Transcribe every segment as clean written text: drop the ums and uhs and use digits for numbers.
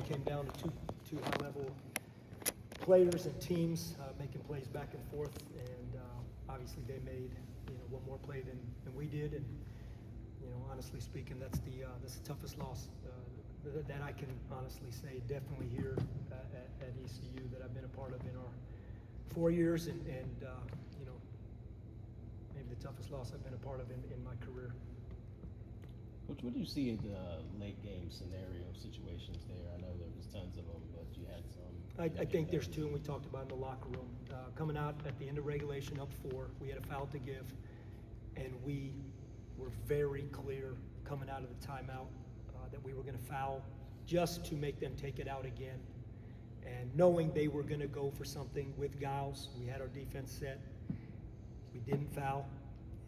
came down to two high-level players and teams making plays back and forth, and obviously they made one more play than we did, and honestly speaking, that's the toughest loss that I can honestly say definitely here at ECU that I've been a part of in our 4 years, and maybe the toughest loss I've been a part of in my career. Coach, what do you see in the late game scenario situations there? I know there was tons of them, but you had some. I think there's two, and we talked about in the locker room. Coming out at the end of regulation up 4, we had a foul to give, and we were very clear coming out of the timeout that we were going to foul just to make them take it out again. And knowing they were going to go for something with Giles, we had our defense set. We didn't foul,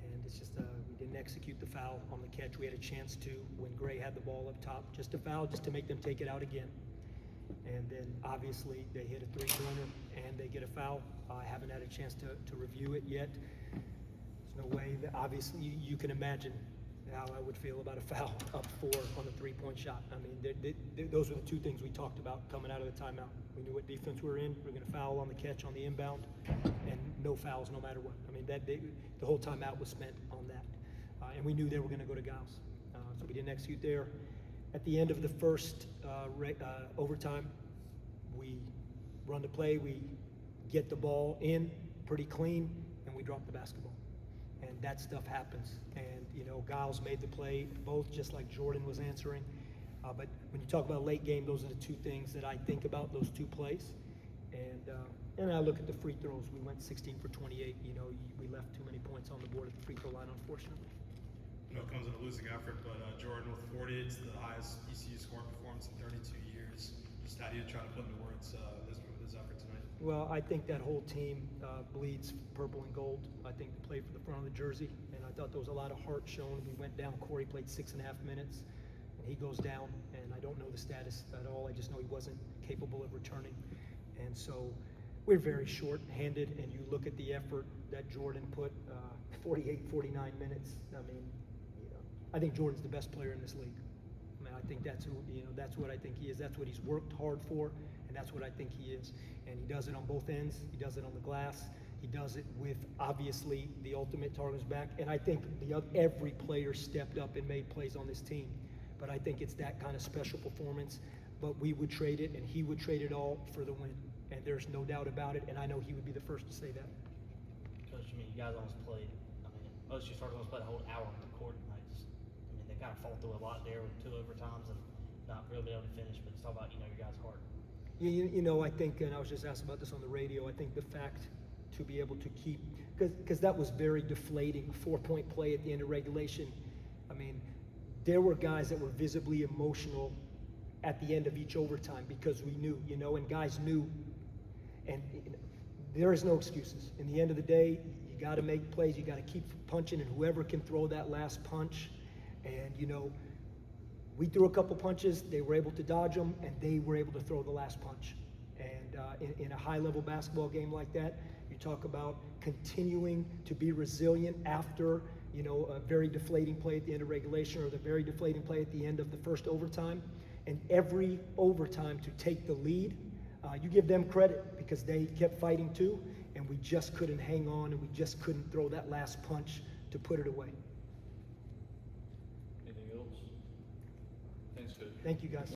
and it's just we didn't execute the foul on the catch. We had a chance to when Gray had the ball up top, just to foul, just to make them take it out again. And then obviously they hit a 3-pointer and they get a foul. I haven't had a chance to review it yet. There's no way that obviously you can imagine how I would feel about a foul up 4 on a 3-point shot. I mean, those were the two things we talked about coming out of the timeout. We knew what defense we were in. We were going to foul on the catch on the inbound, and no fouls no matter what. I mean, the whole timeout was spent on that. And we knew they were going to go to Giles. So we didn't execute there. At the end of the first overtime, we run the play, we get the ball in pretty clean, and we drop the basketball. And that stuff happens. And, Giles made the play, both just like Jordan was answering. But when you talk about late game, those are the two things that I think about, those two plays. And I look at the free throws. We went 16 for 28. We left too many points on the board at the free throw line, unfortunately. It comes in a losing effort, but Jordan with 40, it's the highest ECU scoring performance in 32 years. Just how do you try to put into words this effort tonight? Well, I think that whole team bleeds purple and gold. I think they played for the front of the jersey, and I thought there was a lot of heart shown. We went down. Corey played 6.5 minutes, and he goes down, and I don't know the status at all. I just know he wasn't capable of returning. And so we're very short-handed, and you look at the effort that Jordan put, 48, 49 minutes. I mean, I think Jordan's the best player in this league. I mean, I think that's who, that's what I think he is. That's what he's worked hard for, and that's what I think he is. And he does it on both ends. He does it on the glass. He does it with, obviously, the ultimate target's back. And I think every player stepped up and made plays on this team. But I think it's that kind of special performance. But we would trade it, and he would trade it all for the win. And there's no doubt about it, and I know he would be the first to say that. Coach, you guys almost played, most of you started almost played a whole hour on the court tonight. They kind of fought through a lot there with 2 overtimes and not really able to finish, but it's all about, your guys' heart. Yeah, I think, and I was just asked about this on the radio, I think the fact to be able to keep, because that was very deflating, a 4-point play at the end of regulation. I mean, there were guys that were visibly emotional at the end of each overtime because we knew, and guys knew, and there is no excuses. In the end of the day, you got to make plays, you got to keep punching, and whoever can throw that last punch. And, we threw a couple punches, they were able to dodge them, and they were able to throw the last punch. And in a high-level basketball game like that, you talk about continuing to be resilient after, a very deflating play at the end of regulation or the very deflating play at the end of the first overtime. And every overtime to take the lead, you give them credit because they kept fighting too, and we just couldn't hang on, and we just couldn't throw that last punch to put it away. Anything else? Thanks, Coach. Thank you, guys.